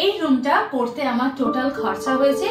এই রুমটা করতে আমার টোটাল খরচা হয়েছে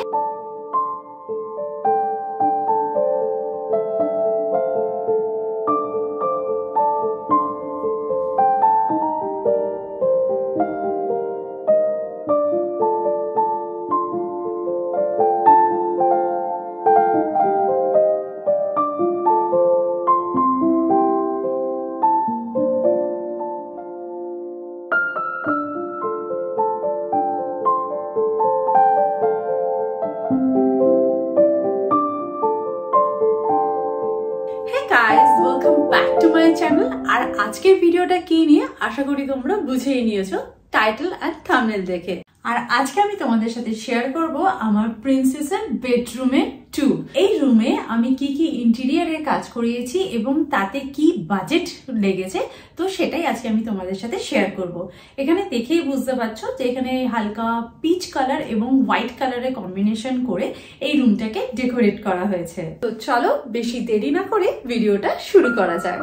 চ্যানেল। আর আজকের ভিডিওটা কি নিয়ে আশা করি তোমরা বুঝেই নিয়েছো টাইটেল আর থাম্বনেল দেখে। আর আজকে আমি তোমাদের সাথে শেয়ার করব আমার প্রিন্সেসের বেডরুমে ট্যুর। এই রুমে আমি কি কি ইন্টেরিয়ারের কাজ করিয়েছি এবং তাতে কি বাজেট লেগেছে, তো সেটাই আজকে আমি তোমাদের সাথে শেয়ার করব। এখানে দেখেই বুঝতে পারছো যে এখানে হালকা পিচ কালার এবং হোয়াইট কালারের কম্বিনেশন করে এই রুমটাকে ডেকোরেট করা হয়েছে। তো চলো বেশি দেরি না করে ভিডিওটা শুরু করা যাক।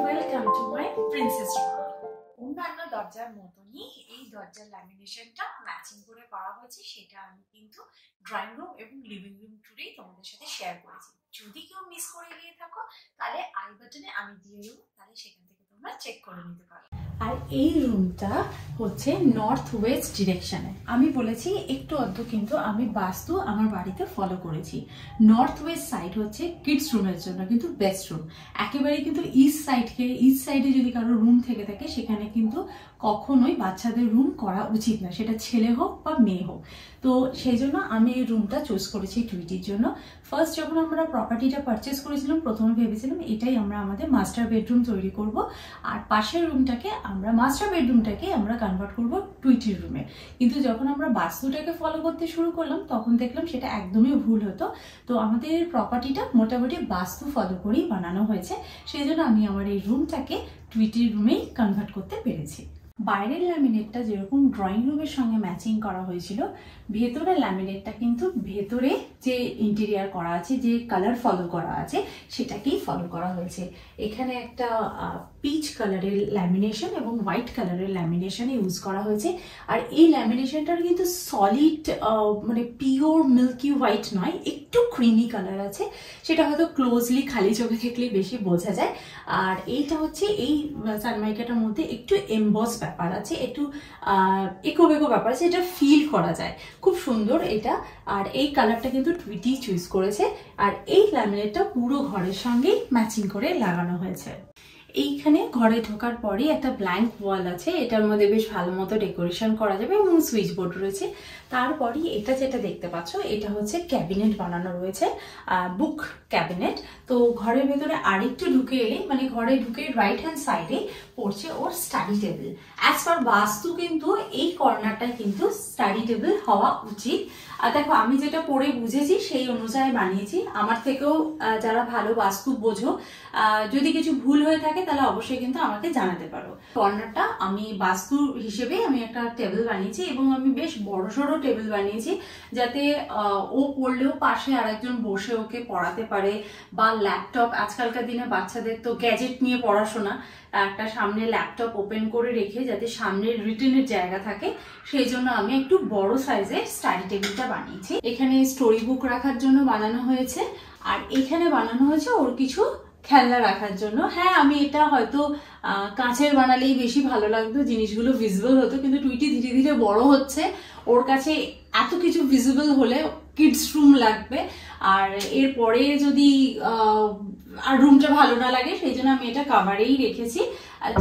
Welcome to my princess room. অন্যান্য দরজার মতনই এই দরজার ল্যামিনেশনটা ম্যাচিং করে করা হয়েছে, সেটা আমি কিন্তু ড্রয়িং রুম এবং লিভিং রুম টুরেই তোমাদের সাথে শেয়ার করেছি। যদি কেউ মিস করে গিয়ে থাকো তাহলে আই বাটনে আমি দিয়ে দেবো, তাহলে সেখান থেকে তোমরা চেক করে নিতে পারো। আর এই রুমটা হচ্ছে নর্থ ওয়েস্ট ডিরেকশনে। আমি বলেছি একটু অর্ধ কিন্তু আমি বাস্তু আমার বাড়িতে ফলো করেছি। নর্থ ওয়েস্ট সাইড হচ্ছে কিডস রুমের জন্য কিন্তু বেস্ট রুম। একেবারেই কিন্তু ইস্ট সাইডে যদি কারো রুম থেকে থাকে সেখানে কিন্তু কখনোই বাচ্চাদের রুম করা উচিত না, সেটা ছেলে হোক বা মেয়ে হোক। তো সেই জন্য আমি এই রুমটা চুজ করেছি টুইটির জন্য। ফার্স্ট যখন আমরা প্রপার্টিটা পারচেস করেছিলাম প্রথমে ভেবেছিলাম এটাই আমরা আমাদের মাস্টার বেডরুম তৈরি করব, আর পাশের রুমটাকে মাস্টার বেডরুমটাকে আমরা কনভার্ট করব টুইটির রুমে। কিন্তু যখন আমরা বাস্তুটাকে ফলো করতে শুরু করলাম তখন দেখলাম সেটা একদমই ভুল হতো। তো আমাদের প্রপার্টিটা মোটামুটি বাস্তু ফলো করেই বানানো হয়েছে, সেই জন্য আমি আমার এই রুমটাকে টুইটির রুমেই কনভার্ট করতে পেরেছি। বাইরের ল্যামিনেটটা যেরকম ড্রয়িং রুমের সঙ্গে ম্যাচিং করা হয়েছিল, ভেতরের ল্যামিনেটটা কিন্তু ভেতরে যে ইন্টেরিয়ার করা আছে, যে কালার ফলো করা আছে সেটাকেই ফলো করা হয়েছে। এখানে একটা পিচ কালারের ল্যামিনেশন এবং হোয়াইট কালারের ল্যামিনেশন ইউজ করা হয়েছে। আর এই ল্যামিনেশনটার কিন্তু সলিড মানে পিওর মিল্কি হোয়াইট নয়, একটু ক্রিমি কালার আছে, সেটা হয়তো ক্লোজলি খালি চোখে দেখলেই বেশি বোঝা যায়। আর এইটা হচ্ছে এই সানমাইকাটার মধ্যে একটু এমবস ব্যাপার আছে, একটু এঁকো ব্যাপার আছে, এটা ফিল করা যায়, খুব সুন্দর এটা। আর এই কালারটা কিন্তু টুইটি চুজ করেছে। আর এই ল্যামিনেটটা পুরো ঘরের সঙ্গেই ম্যাচিং করে লাগানো হয়েছে। এইখানে ঘরে ঢোকার পরে একটা ব্ল্যাঙ্ক ওয়াল আছে, এটার মধ্যে বেশ ভালো মতো ডেকোরেশন করা যাবে এবং সুইচ বোর্ড রয়েছে। তারপরে এটা যেটা দেখতে পাচ্ছ এটা হচ্ছে ক্যাবিনেট বানানো রয়েছে, বুক ক্যাবিনেট। তো ঘরের ভেতরে আরেকটু ঢুকে এলে মানে ঘরে ঢুকে রাইট হ্যান্ড সাইডে পড়ছে ওর স্টাডি টেবিল। অ্যাজ পার বাস্তু কিন্তু এই কর্নারটা কিন্তু স্টাডি টেবিল হওয়া উচিত। আর দেখো আমি যেটা পড়ে বুঝেছি সেই অনুযায়ী বানিয়েছি। আমার থেকেও যারা ভালো বাস্তু বোঝো, যদি কিছু ভুল হয়ে থাকে তাহলে অবশ্যই কিন্তু আমাকে জানাতে পারো। কর্নারটা আমি বাস্তু হিসেবে আমি একটা টেবিল বানিয়েছি এবং আমি বেশ বড়সড় টেবিল বানিয়েছি, যাতে ও পড়লেও পাশে আরেকজন বসে ওকে পড়াতে পারে, বা ল্যাপটপ, আজকালকার দিনে বাচ্চাদের তো গ্যাজেট নিয়ে পড়াশোনা, একটা সামনে ল্যাপটপ ওপেন করে রেখে যাতে সামনের রিটেনের জায়গা থাকে, সেই জন্য আমি একটু বড় সাইজের স্টাডি টেবিলটা বানিয়েছি। এখানে স্টোরি বুক রাখার জন্য বানানো হয়েছে, আর এখানে বানানো হয়েছে ওর কিছু খেলনা রাখার জন্য। হ্যাঁ, আমি এটা হয়তো কাঁচের বানালেই বেশি ভালো লাগতো, জিনিসগুলো ভিজিবল হতো, কিন্তু টুইটি ধীরে ধীরে বড় হচ্ছে, ওর কাছে এত কিছু ভিজিবল হলে কিডস রুম লাগবে, আর এরপরে যদি আর রুমটা ভালো না লাগে সেই জন্য আমি এটা কাভারেই রেখেছি।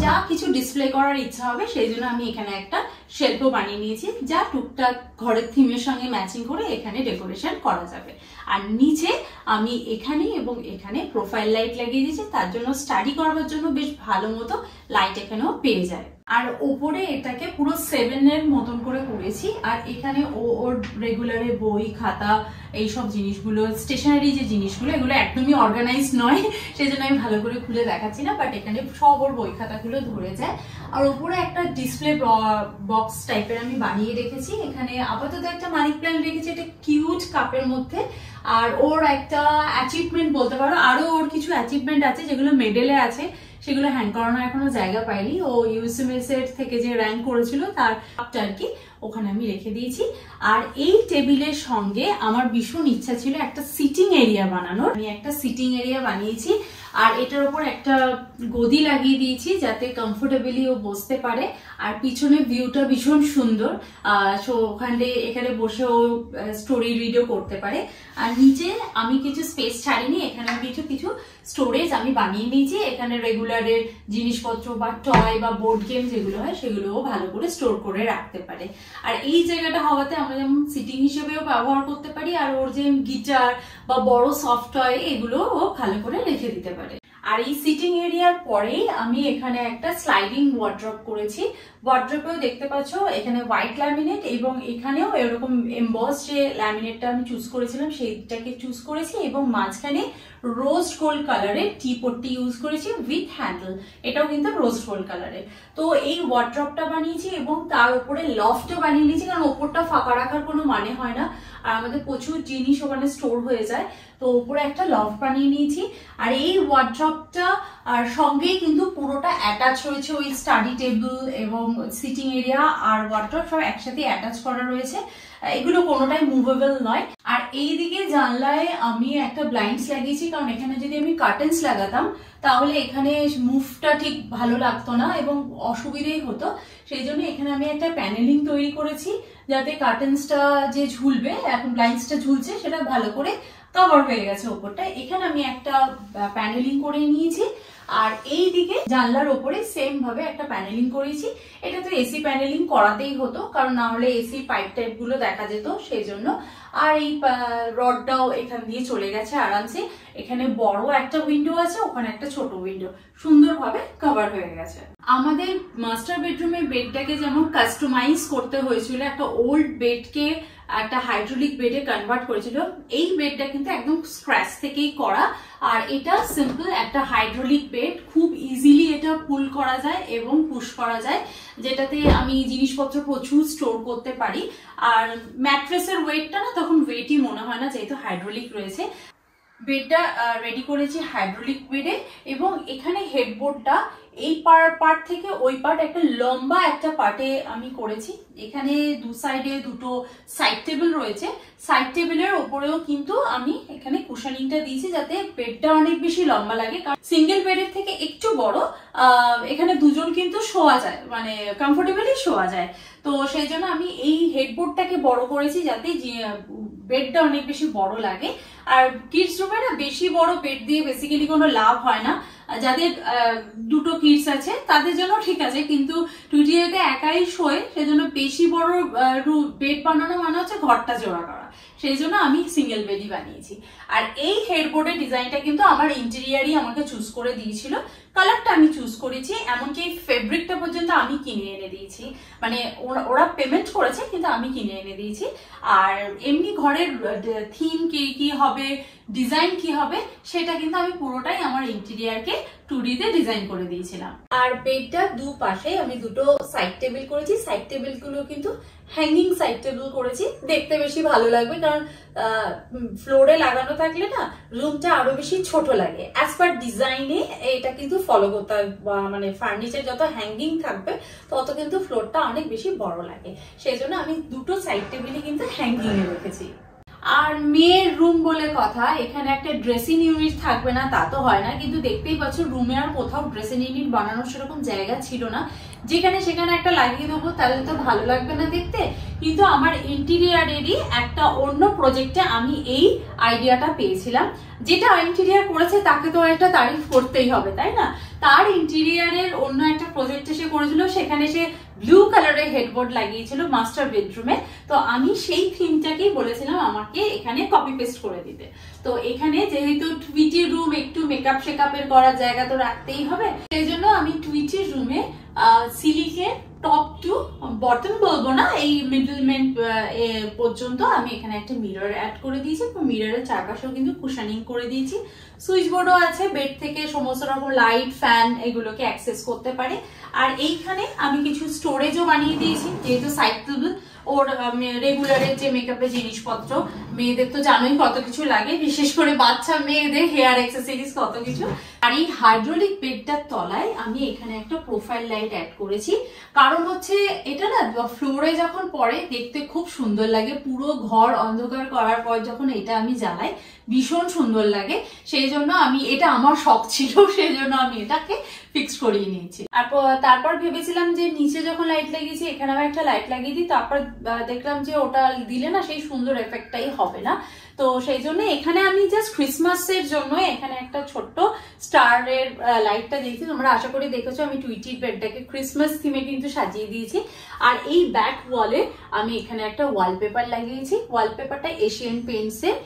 যা কিছু ডিসপ্লে করার ইচ্ছা হবে সেই জন্য আমি এখানে একটা শেলফও বানিয়ে নিয়েছি, যা টুকটাক ঘরের থিমের সঙ্গে ম্যাচিং করে এখানে ডেকোরেশন করা যাবে। আর নিচে আমি এখানে এবং এখানে প্রোফাইল লাইট লাগিয়ে দিয়েছি, তার জন্য স্টাডি করার জন্য বেশ ভালো মতো লাইট এখানেও পেয়ে যায়। আর ওপরে এটাকে পুরো 7-এর মতন করে করেছি। আর এখানে ওর রেগুলারে বই খাতা এইসব জিনিসগুলো, স্টেশনারি যে জিনিসগুলো, এগুলো একদমই অর্গানাইজ নয়, সেই জন্য আমি ভালো করে খুলে দেখাচ্ছি না, বাট এখানে সব ওর বই খাতাগুলো ধরে যায়। আর ওপরে একটা ডিসপ্লে বক্স টাইপের আমি বানিয়ে রেখেছি। এখানে আপাতত একটা মানি প্ল্যান্ট রেখেছি, এটা কিউট কাপের মধ্যে। আর ওর একটা অ্যাচিভমেন্ট বলতে পারো, আরো ওর কিছু অ্যাচিভমেন্ট আছে যেগুলো মেডেলে আছে, সেগুলো হ্যাং করানোর এখনো জায়গা পাইনি। ও ইউএসএমএস এর থেকে যে র্যাঙ্ক করেছিল তার আর কি ওখানে আমি রেখে দিয়েছি। আর এই টেবিলের সঙ্গে আমার ভীষণ ইচ্ছা ছিল একটা সিটিং এরিয়া বানানোর। আমি একটা সিটিং এরিয়া বানিয়েছি আর এটার উপর একটা গদি লাগিয়ে দিয়েছি যাতে কমফোর্টেবলি ও বসতে পারে। আর পিছনে ভিউটা ভীষণ সুন্দর, সো এখানে বসে ও স্টোরি রিডও করতে পারে। আর নিচে আমি কিছু স্পেস ছাড়িনি, এখানে আমি কিছু স্টোরেজ আমি বানিয়ে নিয়েছি। এখানে রেগুলারের জিনিসপত্র বা টয় বা বোর্ড গেম যেগুলো হয় সেগুলোও ভালো করে স্টোর করে রাখতে পারে। আর এই জায়গাটা হওয়াতে আমরা যেমন সিটিং হিসেবেও ব্যবহার করতে পারি, আর ওর যে গিটার বা বড় সফট টয় এগুলো ও ভালো করে রেখে দিতে পারে। আর এই সিটিং এরিয়ার পরেই আমি এখানে একটা স্লাইডিং ওয়ার্ড্রপ করেছি। ওয়ার্ড্রপেও দেখতে পাচ্ছ এখানে হোয়াইট ল্যামিনেট এবং এখানেও এরকম এমবস যে ল্যামিনেটটা আমি চুজ করেছিলাম সেইটাকে চুজ করেছি এবং মাঝখানে রোজ গোল্ড কালারের টি পট্টি ইউজ করেছি উইথ হ্যান্ডেল, এটাও কিন্তু রোজ গোল্ড কালারের। তো এই ওয়ার্ড্রপটা বানিয়েছি এবং তার উপরে লফটও বানিয়ে নিয়েছি, কারণ ওপরটা ফাঁকা রাখার কোনো মানে হয় না আর আমাদের প্রচুর জিনিস ওখানে স্টোর হয়ে যায়, তো উপরে একটা লফট বানিয়ে নিয়েছি। আর এই ওয়ার্ড্রপটা আর সঙ্গেই কিন্তু পুরোটা অ্যাটাচ রয়েছে, ওই স্টাডি টেবিল এবং সিটিং এরিয়া আর ওয়ার্ড্রপ সব একসাথে অ্যাটাচ করা রয়েছে, এগুলো কোনোটাই মুভেবল নয়। আর এইদিকে জানলায় আমি একটা ব্লাইন্ডস লাগিয়েছি, কারণ এখানে যদি আমি কার্টেন্স লাগাতাম তাহলে এখানে মুভটা ঠিক ভালো লাগতো না এবং অসুবিধেই হতো। সেই জন্য এখানে আমি একটা প্যানেলিং তৈরি করেছি যাতে কার্টেন্সটা যে ঝুলবে, এখন ব্লাইন্ডসটা ঝুলছে সেটা ভালো করে কভার হয়ে গেছে ওপরটা। এখানে আমি একটা প্যানেলিং করে নিয়েছি আর এই দিকে জানলার ওপরে সেম ভাবে একটা প্যানেলিং করেছি। এটা তো এসি প্যানেলিং করাতেই হতো, কারণ না হলে এসি পাইপ টাইপ গুলো দেখা যেত, সেই জন্য। আর এই রডটাও এখান দিয়ে চলে গেছে আরামসে। এখানে বড় একটা উইন্ডো আছে, ওখানে একটা ছোট উইন্ডো, সুন্দরভাবে কভার হয়ে গেছে। আমাদের মাস্টার বেডরুমের বেডটাকে যেমন কাস্টমাইজ করতে হয়েছিল, একটা ওল্ড বেডকে একটা হাইড্রোলিক বেডে কনভার্ট করেছিল, এই বেডটা কিন্তু একদম স্ক্র্যাচ থেকেই করা। আর এটা সিম্পল একটা হাইড্রোলিক বেড, খুব ইজিলি এটা পুল করা যায় এবং পুশ করা যায়, যেটাতে আমি জিনিসপত্র প্রচুর স্টোর করতে পারি। আর ম্যাট্রেসের ওয়েটটা না তখন ওয়েটই মনে হয় না, যেহেতু হাইড্রোলিক রয়েছে। বেডটা রেডি করেছি হাইড্রোলিক বেডে এবং এখানে হেডবোর্ডটা এই পার্ট থেকে ওই পার্ট একটা লম্বা একটা পার্টে আমি করেছি। এখানে দু সাইডে দুটো সাইড টেবিল রয়েছে, সাইড টেবিলের ওপরেও কিন্তু আমি এখানে কুশনিংটা দিয়েছি যাতে বেডটা অনেক বেশি লম্বা লাগে, কারণ সিঙ্গেল বেডের থেকে একটু বড়, এখানে দুজন কিন্তু শোয়া যায়, মানে কমফোর্টেবলি শোয়া যায়। তো সেই জন্য আমি এই হেডবোর্ডটাকে বড় করেছি যাতে বেডটা অনেক বেশি বড় লাগে। আর কিডস রুমে না বেশি বড় বেড দিয়ে বেসিক্যালি কোনো লাভ হয় না, যাদের দুটো কিডস আছে তাদের জন্য ঠিক আছে, কিন্তু টুইটিতে একাই শোয়, সেজন্য বেশি বড় বেড বানানো মানে হচ্ছে ঘরটা জোড়া করা, সেই জন্য আমি সিঙ্গেল বেডই বানিয়েছি। আর এই হেডবোর্ডের ডিজাইনটা কিন্তু আমার ইন্টেরিয়ারই আমাকে চুজ করে দিয়েছিল, কালারটা আমি চুজ করেছি, এমনকি ফেব্রিকটা পর্যন্ত আমি কিনে এনে দিয়েছি, মানে ওরা পেমেন্ট করেছে কিন্তু আমি কিনে এনে দিয়েছি। আর এমনি ঘরের থিম কি হবে, ডিজাইন কি হবে, সেটা কিন্তু আমি পুরোটাই আমার ইন্টেরিয়ারকে 2D-তে ডিজাইন করে দিয়েছিলাম। আর বেডটা দুপাশে আমি দুটো সাইড টেবিল করেছি, সাইড টেবিল গুলো কিন্তু হ্যাঙ্গিং সাইড টেবিল করেছি, দেখতে বেশি ভালো লাগবে, কারণ ফ্লোরে লাগানো থাকলে না রুমটা আরো বেশি ছোট লাগে। অ্যাজ পার ডিজাইনে এটা কিন্তু ফলো করতে হবে, মানে ফার্নিচার যত হ্যাঙ্গিং থাকবে তত কিন্তু ফ্লোরটা অনেক বেশি বড় লাগে, সেই জন্য আমি দুটো সাইড টেবিলই কিন্তু হ্যাঙ্গিং এ রেখেছি। আর মেয়ের রুম বলে কথা, এখানে একটা ড্রেসিং ইউনিট থাকবে না তা তো হয় না, কিন্তু দেখতেই পাচ্ছ রুমে আর কোথাও ড্রেসিং ইউনিট বানানোর সেরকম জায়গা ছিল না, যেখানে সেখানে একটা লাগিয়ে দেবো তাহলে তো ভালো লাগবে না দেখতে। কিন্তু আমার ইন্টেরিয়ারেরই একটা অন্য প্রজেক্টে আমি এই আইডিয়াটা পেয়েছিলাম, যেটা ইন্টেরিয়ার করেছে তাকে তো একটা তারিফ করতেই হবে তাই না। তার ইন্টেরিয়ারের অন্য একটা প্রজেক্টে সে করেছিল, সেখানে সে ব্লু কালারের হেডবোর্ড লাগিয়েছিল মাস্টার বেডরুমে, তো আমি সেই থিমটাকেই বলেছিলাম আমাকে এখানে কপি পেস্ট করে দিতে। তো এখানে যেহেতু টুইটি রুম একটু মেকআপ শেকআপের করার জায়গা তো রাখতেই হবে, সেই জন্য আমি টুইটি রুমে সিলিকের টপ টু বটম বলবো না, এই মিডলমেন্ট পর্যন্ত আমি এখানে একটা মিরর অ্যাড করে দিয়েছি, মিররের চারপাশেও কিন্তু কুশনিং করে দিয়েছি। সুইচ বোর্ডও আছে, বেড থেকে সমস্ত রকম লাইট ফ্যান এগুলোকে অ্যাক্সেস করতে পারে। আর এইখানে আমি কিছু স্টোরেজও বানিয়ে দিয়েছি, যেহেতু সাইড টেবিল ওর রেগুলারের যে মেকআপের জিনিসপত্র মেয়েদের তো জানোই কত কিছু লাগে, বিশেষ করে বাচ্চা মেয়েদের হেয়ার অ্যাক্সেসরিজ কত কিছু। আর এই হাইড্রোলিক বেডটার তলায় আমি এখানে একটা প্রোফাইল লাইট অ্যাড করেছি, কারণ হচ্ছে এটা না ফ্লোরে যখন পড়ে দেখতে খুব সুন্দর লাগে, পুরো ঘর অন্ধকার করার পর যখন এটা আমি জ্বালাই ভীষণ সুন্দর লাগে। সেই জন্য আমি, এটা আমার শখ ছিল, সেই জন্য আমি এটাকে ফিক্স করিয়ে নিয়েছি। তারপর ভেবেছিলাম যে নিচে যখন লাইট লাগিয়েছি এখানে আমি একটা লাইট লাগিয়ে দিই, তারপর দেখলাম যে ওটা দিলে না সেই সুন্দর এফেক্টটাই হবে না, তো সেই জন্য এখানে আমি জাস্ট ক্রিসমাসের জন্য এখানে একটা ছোট্ট স্টারের লাইটটা দিয়েছি। তোমরা আশা করি দেখেছো আমি টুইটির বেডটাকে ক্রিসমাস থিমে কিন্তু সাজিয়ে দিয়েছি। আর এই ব্যাক ওয়ালে আমি এখানে একটা ওয়ালপেপার লাগিয়েছি, ওয়ালপেপারটা এশিয়ান পেইন্টসের।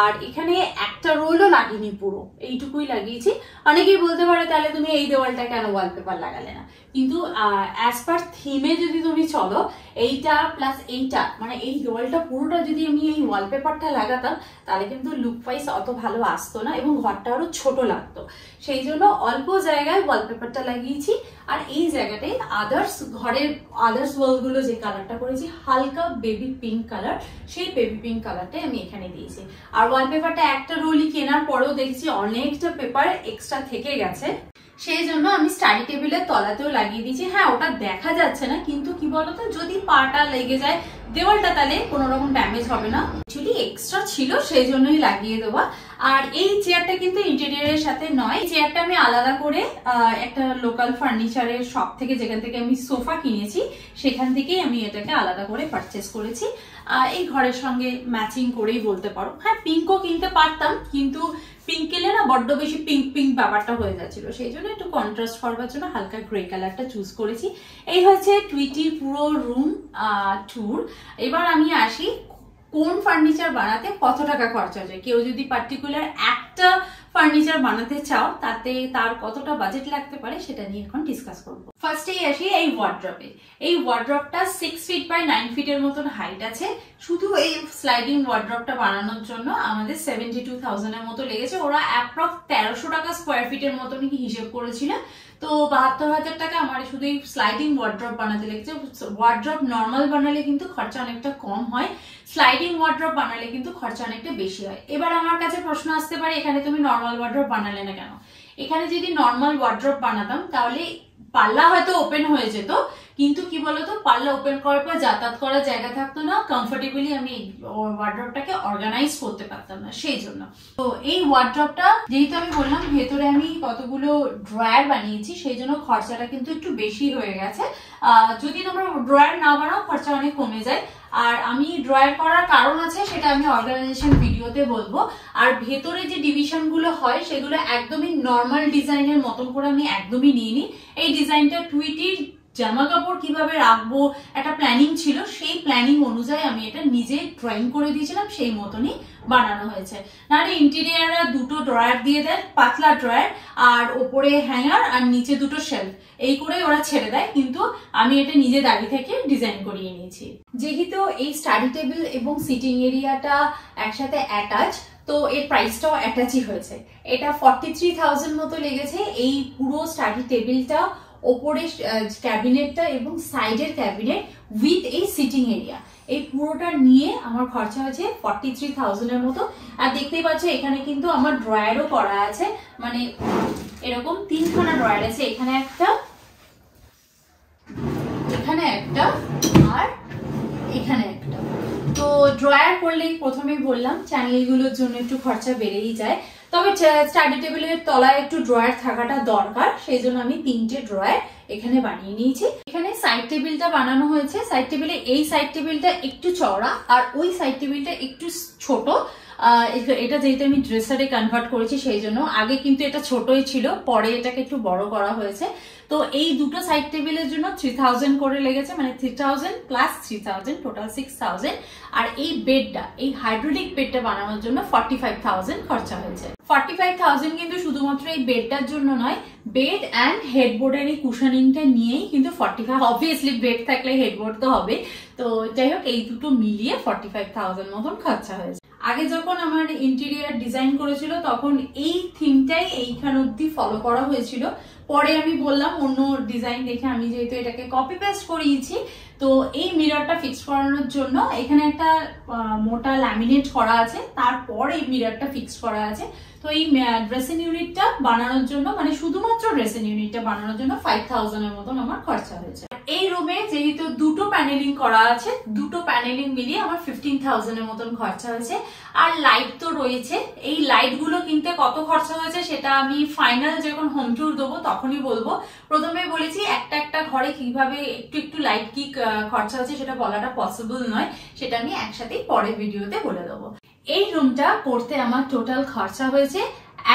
আর এখানে একটা রোলও লাগিনি, পুরো এইটুকুই লাগিয়েছি। অনেকেই বলতে পারে তাহলে তুমি এই দেওয়ালটা কেন ওয়ালপেপার লাগালে না, কিন্তু অ্যাজ পার থিমে যদি তুমি চলো, এইটা প্লাস এইটা মানে এই দেওয়ালটা পুরোটা যদি আমি এই ওয়ালপেপারটা লাগাতাম তাহলে কিন্তু লুক ওয়াইজ অত ভালো আসতো না এবং ঘরটা আরো ছোট লাগতো। সেই জন্য অল্প জায়গায় ওয়ালপেপারটা লাগিয়েছি। আর এই জায়গাটায় ঘরের আদার্স ওয়ালগুলো যে কালারটা করেছি হালকা বেবি পিঙ্ক কালার, সেই বেবি পিঙ্ক কালারটাই আমি এখানে দিয়েছি। আর ওয়ালপেপারটা একটা রোলই কেনার পরেও দেখছি অনেকটা পেপার এক্সট্রা থেকে গেছে, সেই জন্য আমি স্টাডি টেবিলের তলাতেও লাগিয়ে দিয়েছি। হ্যাঁ, ওটা দেখা যাচ্ছে না, কিন্তু কি বলতো যদি পাটা লেগে যায় দেওয়ালটা তাহলে কোনো রকম ড্যামেজ হবে না। অ্যাকচুয়ালি এক্সট্রা ছিল সেই জন্যই লাগিয়ে দেওয়া। আর এই চেয়ারটা কিন্তু ইন্টেরিয়রের সাথে নয়, এই চেয়ারটা আমি আলাদা করে একটা লোকাল ফার্নিচারের শপ থেকে, যেখান থেকে আমি সোফা কিনেছি সেখান থেকেই আমি এটাকে আলাদা করে পারচেস করেছি। এই ঘরের সঙ্গে ম্যাচিং করেই বলতে পারো। হ্যাঁ, পিঙ্কও কিনতে পারতাম, কিন্তু পিঙ্ক কিনলে না বড্ড বেশি পিঙ্ক পিঙ্ক ব্যাপারটা হয়ে যাচ্ছিল, সেই জন্য একটু কন্ট্রাস্ট করবার জন্য হালকা গ্রে কালারটা চুজ করেছি। এই হচ্ছে টুইটির পুরো রুম ট্যুর। এবার আমি আসি কোন ফার্নিচার বানাতে কত টাকা খরচা যায়। কেউ যদি পার্টিকুলার একটা ফার্নিচার বানাতে চাও তাতে তার কতটা বাজেট লাগতে পারে সেটা নিয়ে এখন ডিসকাস করবো। ফার্স্টেই আসি এই ওয়ার্ড্রপে। এই ওয়ার্ড্রপটা 6 ফিট বাই 9 ফিটের মতন হাইট আছে। শুধু এই স্লাইডিং ওয়ার্ড্রপটা বানানোর জন্য আমাদের 72,000 এর মতো লেগেছে। ওরা অ্যাপ্রক্স 1300 টাকা স্কোয়ার ফিটের মতনই কি হিসেব করেছিল, তো 72,000 টাকা আমার শুধু এই স্লাইডিং ওয়ার্ড্রপ বানাতে লেগেছে। ওয়ার্ড্রপ নর্মাল বানালে কিন্তু খরচা অনেকটা কম হয়, স্লাইডিং ওয়ার্ড্রপ বানালে কিন্তু খরচা অনেকটা বেশি হয়। এবার আমার কাছে প্রশ্ন আসতে পারে এখানে তুমি নর্মাল ওয়ার্ড্রপ বানালে না কেন। এখানে যদি নর্মাল ওয়ার্ড্রপ বানাতাম তাহলে পাল্লা হয়তো ওপেন হয়ে যেত, কিন্তু কি বলতো পাল্লা ওপেন করার পর যাতায়াত করার জায়গা থাকতো না, কমফোর্টেবলি আমি ওয়ার্ড্রপটাকে অর্গানাইজ করতে পারতাম না, সেই জন্য। তো এই ওয়ার্ড্রপটা যেহেতু আমি বললাম ভেতরে আমি কতগুলো ড্রয়ার বানিয়েছি, সেই জন্য খরচাটা কিন্তু একটু বেশি হয়ে গেছে। যদি তোমরা ড্রয়ার না বানাও খরচা অনেক কমে যায়। আর আমি ড্রয়ার করার কারণ আছে, সেটা আমি অর্গানাইজেশন ভিডিওতে বলবো। আর ভেতরে যে ডিভিশন গুলো হয় সেগুলো একদমই নর্মাল ডিজাইনের মতন করে আমি একদমই নিইনি। এই ডিজাইনটা টুইটির জামা কাপড় কিভাবে রাখবো একটা প্ল্যানিং ছিল, সেই প্ল্যানিং অনুযায়ী আমি এটা নিজে ড্রয়িং করে দিয়েছিলাম, সেই মতনই বানানো হয়েছে। নাহলে ইন্টেরিয়াররা দুটো ড্রয়ার দিয়ে দেয়, পাতলা ড্রয়ার, আর ওপরে হ্যাঙ্গার আর নিচে দুটো শেলফ, এই করে ওরা ছেড়ে দেয়, কিন্তু আমি এটা নিজে দাঁড়িয়ে থেকে ডিজাইন করিয়ে নিয়েছি। যেহেতু এই স্টাডি টেবিল এবং সিটিং এরিয়াটা একসাথে অ্যাটাচ, তো এর প্রাইসটাও অ্যাটাচই হয়েছে। এটা 43,000 মতো লেগেছে এই পুরো স্টাডি টেবিলটা, ওপরে ক্যাবিনেটটা এবং সাইডের ক্যাবিনেট উইথ এই সিটিং এরিয়া, এই পুরোটা নিয়ে আমার খরচা হয়েছে 43,000 এর মতো। আর দেখতেই পাচ্ছ এখানে কিন্তু আমার ড্রয়ারও করা আছে, মানে এরকম 3খানা ড্রয়ার আছে, এখানে একটা, এখানে একটা, আর এখানে একটা। তো ড্রয়ার করলেই প্রথমেই বললাম চ্যানেলগুলোর জন্য একটু খরচা বেড়েই যায়, তবে স্টাডি টেবিলের তলায় একটু ড্রয়ার থাকাটা দরকার, সেই জন্য আমি 3টে ড্রয়ার এখানে বানিয়ে নিয়েছি। এখানে সাইড টেবিলটা বানানো হয়েছে। সাইড টেবিলে এই সাইড টেবিলটা একটু চওড়া আর ওই সাইড টেবিলটা একটু ছোট। এটা যেহেতু আমি ড্রেসারে কনভার্ট করেছি সেই জন্য, আগে কিন্তু এটা ছোটই ছিল, পরে এটাকে একটু বড় করা হয়েছে। তো এই দুটো সাইড টেবিলের জন্য 3,000 করে লেগেছে, মানে 3,000 প্লাস 3,000 টোটাল 6,000। আর এই বেডটা, এই হাইড্রোলিক বেডটা বানানোর জন্য 45,000 খরচা হয়েছে। 45,000 কিন্তু শুধুমাত্র এই বেডটার জন্য নয়, বেড অ্যান্ড হেডবোর্ডের এই কুশনিংটা নিয়েই কিন্তু 45, অবভিয়াসলি বেড থাকলে হেডবোর্ড তো হবে। তো যাই হোক এই দুটো মিলিয়ে 45,000 মতন খরচা হয়েছে। আগে যখন আমার ইন্টেরিয়ার ডিজাইন করেছিল তখন এই থিমটাই এইখান অব্দি ফলো করা হয়েছিল, পরে আমি বললাম অন্য ডিজাইন দেখে আমি যেহেতু এটাকে কপি পেস্ট করিয়েছি, তো এই মিররটা ফিক্স করানোর জন্য এখানে একটা মোটা ল্যামিনেট করা আছে, তারপর এই মিররটা ফিক্স করা আছে। তো এই ড্রেসিং ইউনিটটা বানানোর জন্য, মানে শুধুমাত্র ড্রেসিং ইউনিটটা বানানোর জন্য 5000 এর মতন আমার খরচা হয়েছে। এই রুমে যেহেতু দুটো প্যানেলিং করা আছে, দুটো প্যানেলিং মিলিয়ে আমার 15000 এর মতন খরচা হয়েছে। আর লাইট তো রয়েছে, এই লাইট গুলো কিনতে কত খরচা হয়েছে সেটা আমি ফাইনাল যখন হোম ট্যুর দেবো তখনই বলবো। প্রথমে বলেছি একটা একটা ঘরে কিভাবে একটু একটু লাইট কি খরচা হয়েছে সেটা বলাটা পসিবল নয়, সেটা আমি একসাথেই পরের ভিডিওতে বলে দেবো। এই রুমটা করতে আমার টোটাল খরচা হয়েছে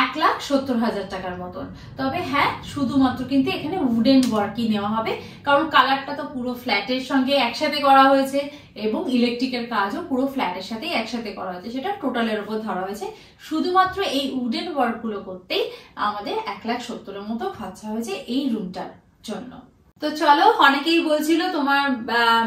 1,70,000 টাকার মতন। তবে হ্যাঁ, শুধুমাত্র কিন্তু এখানে উডেন ওয়ার্কই নেওয়া হবে, কারণ কালারটা তো পুরো ফ্ল্যাটের সঙ্গে একসাথে করা হয়েছে এবং ইলেকট্রিকের কাজও পুরো ফ্ল্যাটের সাথে একসাথে করা হয়েছে, সেটা টোটালের উপর ধরা হয়েছে। শুধুমাত্র এই উডেন ওয়ার্ক গুলো করতেই আমাদের 1,70,000 এর মতো খরচা হয়েছে এই রুমটার জন্য। তো চলো, অনেকেই বলছিল তোমার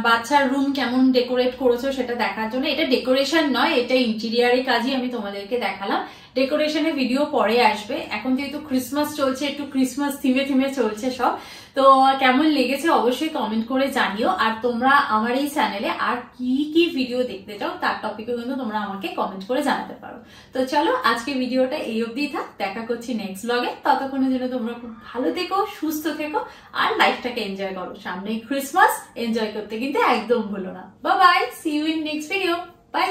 বাচ্চার রুম কেমন ডেকোরেট করেছো সেটা দেখার জন্য। এটা ডেকোরেশন নয়, এটা ইন্টেরিয়ারের কাজই আমি তোমাদেরকে দেখালাম। ডেকোরেশনের ভিডিও পরে আসবে। এখন যেহেতু ক্রিসমাস চলছে, একটু ক্রিসমাস থিমে চলছে সব। তো কেমন লেগেছে অবশ্যই কমেন্ট করে জানিও। আর তোমরা আমার এই চ্যানেলে আর কি কি ভিডিও দেখতে চাও তার টপিকেও কিন্তু তোমরা আমাকে কমেন্ট করে জানাতে পারো। তো চলো, আজকে ভিডিওটা এই অবধি থাক, দেখা করছি নেক্সট ব্লগে। ততক্ষণের জন্য তোমরা খুব ভালো থেকো, সুস্থ থেকো আর লাইফটাকে এনজয় করো। সামনে ক্রিসমাস, এনজয় করতে কিন্তু একদম ভুলো না। Bye bye, see you in next video. By.